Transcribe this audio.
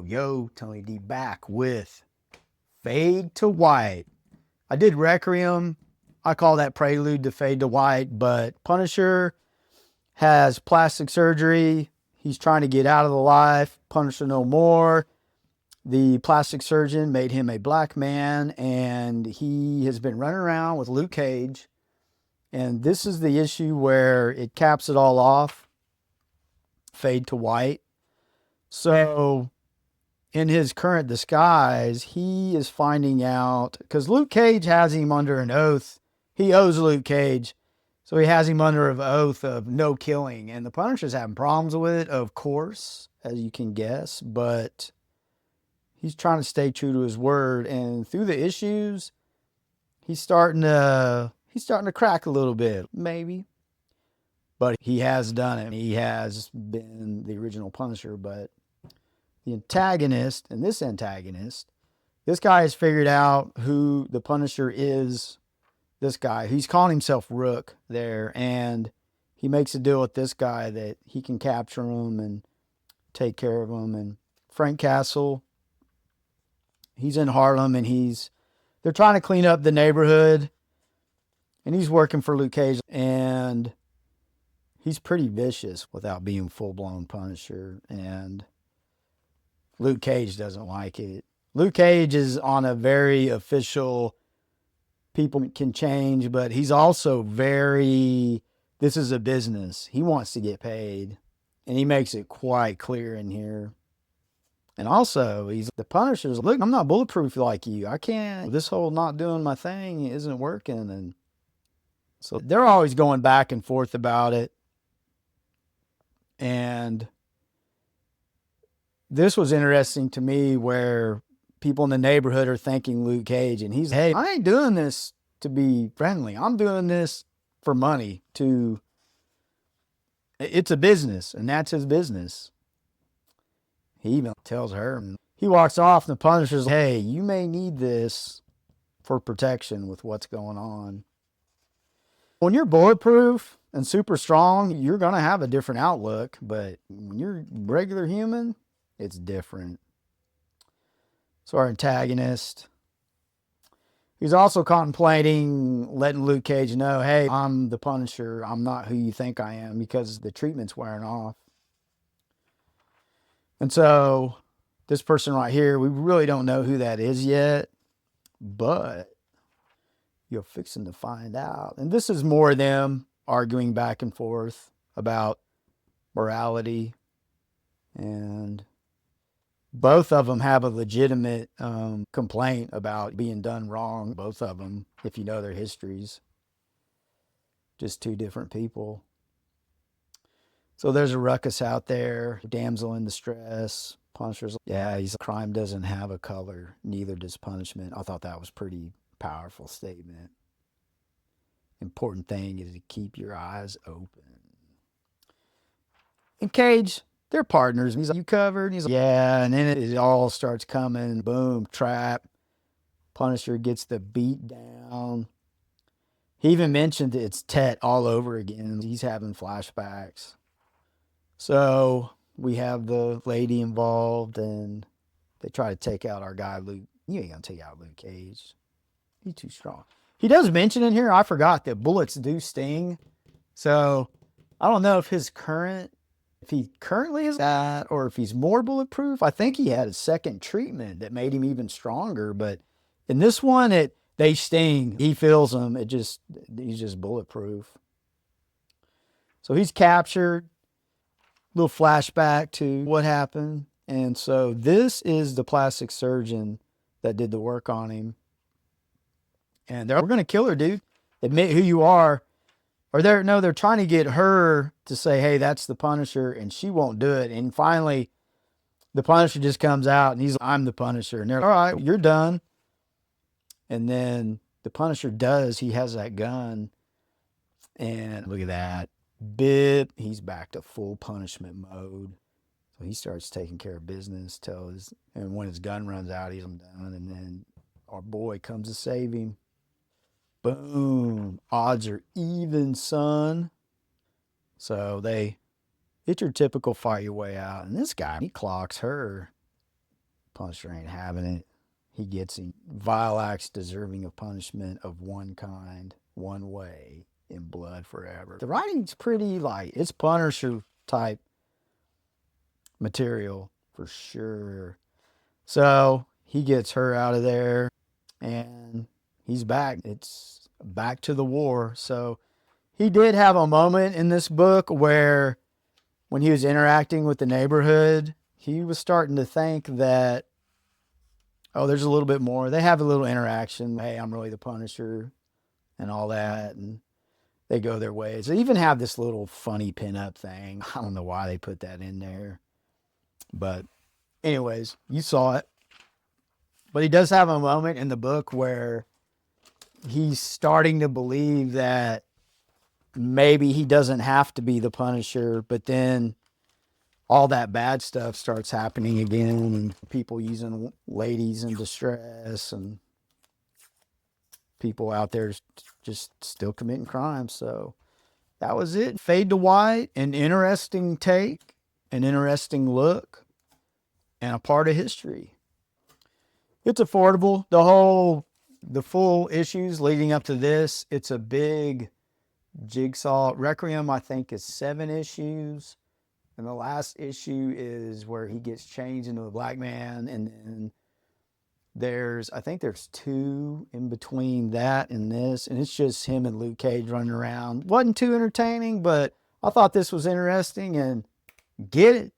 Yo, Tony D back with Fade to White. I did Requiem. I call that prelude to Fade to White, but Punisher has plastic surgery. He's trying to get out of the life. Punisher no more. The plastic surgeon made him a black man, and he has been running around with Luke Cage. And this is the issue where it caps it all off. Fade to White. So in his current disguise, he is finding out, because Luke Cage has him under an oath. He owes Luke Cage. So he has him under an oath of no killing. And the Punisher's having problems with it, of course, as you can guess. But he's trying to stay true to his word. And through the issues, he's starting to crack a little bit, maybe. But he has done it. He has been the original Punisher, but the antagonist, and this antagonist, this guy has figured out who the Punisher is. This guy, he's calling himself Rook there, and he makes a deal with this guy that he can capture him and take care of him. And Frank Castle, he's in Harlem, and they're trying to clean up the neighborhood, and he's working for Luke Cage, and he's pretty vicious without being full-blown Punisher, and Luke Cage doesn't like it. Luke Cage is on a very official, people can change, but he's also this is a business. He wants to get paid, and he makes it quite clear in here. And also, the Punisher's, look, I'm not bulletproof like you. I can't, this whole not doing my thing isn't working. And so they're always going back and forth about it. And this was interesting to me where people in the neighborhood are thanking Luke Cage, and he's, hey, I ain't doing this to be friendly. I'm doing this for money. It's a business, and that's his business. He even tells her, and he walks off, and the Punisher's, hey, you may need this for protection with what's going on. When you're bulletproof and super strong, you're going to have a different outlook, but when you're regular human, it's different. So our antagonist, he's also contemplating letting Luke Cage know, hey, I'm the Punisher. I'm not who you think I am, because the treatment's wearing off. And so this person right here, we really don't know who that is yet, but you're fixing to find out. And this is more them arguing back and forth about morality, and both of them have a legitimate complaint about being done wrong. Both of them, if you know their histories. Just two different people. So there's a ruckus out there. Damsel in distress. Punisher's, yeah, crime doesn't have a color. Neither does punishment. I thought that was pretty powerful statement. Important thing is to keep your eyes open. And Cage, they're partners. He's like, you covered? And he's like, yeah. And then it all starts coming. Boom, trap. Punisher gets the beat down. He even mentioned it's Tet all over again. He's having flashbacks. So we have the lady involved, and they try to take out our guy, Luke. You ain't going to take out Luke Cage. He's too strong. He does mention in here, I forgot, that bullets do sting. So I don't know if he currently is that, or if he's more bulletproof. I think he had a second treatment that made him even stronger. But in this one, they sting. He feels them. He's just bulletproof. So he's captured. Little flashback to what happened. And so this is the plastic surgeon that did the work on him. And we're going to kill her, dude. Admit who you are. Or they're trying to get her to say, hey, that's the Punisher, and she won't do it. And finally, the Punisher just comes out, and he's like, I'm the Punisher. And they're like, all right, you're done. And then the Punisher does. He has that gun. And look at that. Bip, he's back to full punishment mode. So he starts taking care of business and when his gun runs out, he's done. And then our boy comes to save him. Boom. Odds are even, son. So it's your typical fight your way out. And this guy, he clocks her. Punisher ain't having it. He gets him. Vile acts deserving of punishment of one kind, one way, in blood forever. The writing's pretty light. It's Punisher type material for sure. So he gets her out of there and he's back. It's back to the war. So he did have a moment in this book where when he was interacting with the neighborhood, he was starting to think that, oh, there's a little bit more. They have a little interaction. Hey, I'm really the Punisher and all that. And they go their ways. They even have this little funny pinup thing. I don't know why they put that in there. But anyways, you saw it. But he does have a moment in the book where he's starting to believe that maybe he doesn't have to be the Punisher, but then all that bad stuff starts happening again, and people using ladies in distress and people out there just still committing crimes. So that was it. Fade to White, an interesting take, an interesting look, and a part of history. It's affordable. The full issues leading up to this, it's a big jigsaw. Requiem, I think, is 7 issues. And the last issue is where he gets changed into a black man. And then I think there's 2 in between that and this. And it's just him and Luke Cage running around. Wasn't too entertaining, but I thought this was interesting. And get it.